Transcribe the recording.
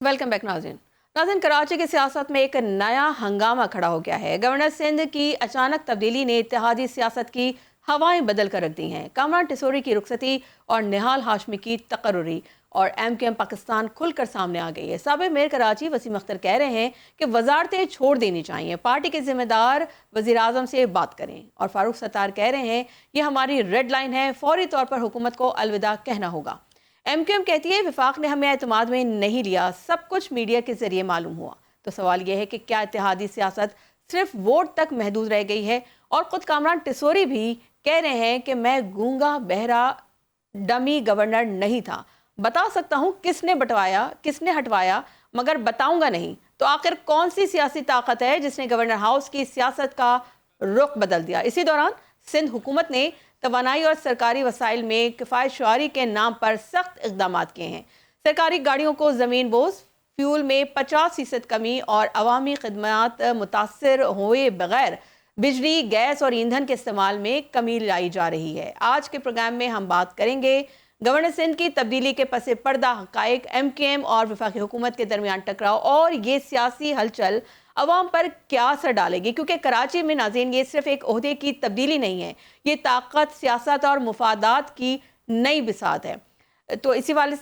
Welcome back नाज़रीन। नाज़रीन, कराची की सियासत में एक नया हंगामा खड़ा हो गया है। गवर्नर सिंध की अचानक तब्दीली ने इत्तेहादी सियासत की हवाएं बदल कर रख दी हैं। कामरान टिसोरी की रुखसती और निहाल हाशमी की तकर्रुरी और MQM पाकिस्तान खुलकर सामने आ गई है। साबिक़ मेयर कराची वसीम अख्तर कह रहे हैं कि वजारतें छोड़ देनी चाहिए, पार्टी के जिम्मेदार वज़ीर आज़म से बात करें। और फारूक सत्तार कह रहे हैं ये हमारी रेड लाइन है, फौरी तौर पर हुकूमत को अलविदा कहना होगा। MQM कहती है विफाक ने हमें एतमाद में नहीं लिया, सब कुछ मीडिया के जरिए मालूम हुआ। तो सवाल यह है कि क्या इत्तेहादी सियासत सिर्फ वोट तक महदूद रह गई है? और खुद कामरान टिसोरी भी कह रहे हैं कि मैं गूंगा बहरा डमी गवर्नर नहीं था, बता सकता हूं किसने बंटवाया किसने हटवाया, मगर बताऊंगा नहीं। तो आखिर कौन सी सियासी ताकत है जिसने गवर्नर हाउस की सियासत का रुख बदल दिया? इसी दौरान सिंध हुकूमत ने तवानाई और सरकारी वसाइल में किफ़ायत शुआरी के नाम पर सख्त इक़दाम किए हैं। सरकारी गाड़ियों को ज़मीन बोझ, फ्यूल में 50% कमी और अवामी खदमात मुतासर हुए बगैर बिजली, गैस और ईंधन के इस्तेमाल में कमी लाई जा रही है। आज के प्रोग्राम में हम बात करेंगे गवर्नर सिंध की तब्दीली के पसे पर्दा हक़ाइक़, MQM और वफाकी हुकूमत के दरमियान टकराव और ये सियासी हलचल अवाम पर क्या असर डालेगी, क्योंकि कराची में नाज़रीन ये सिर्फ एक ओहदे की तब्दीली नहीं है, ये ताकत, सियासत और मुफादात की नई बिसात है। तो इसी वाले से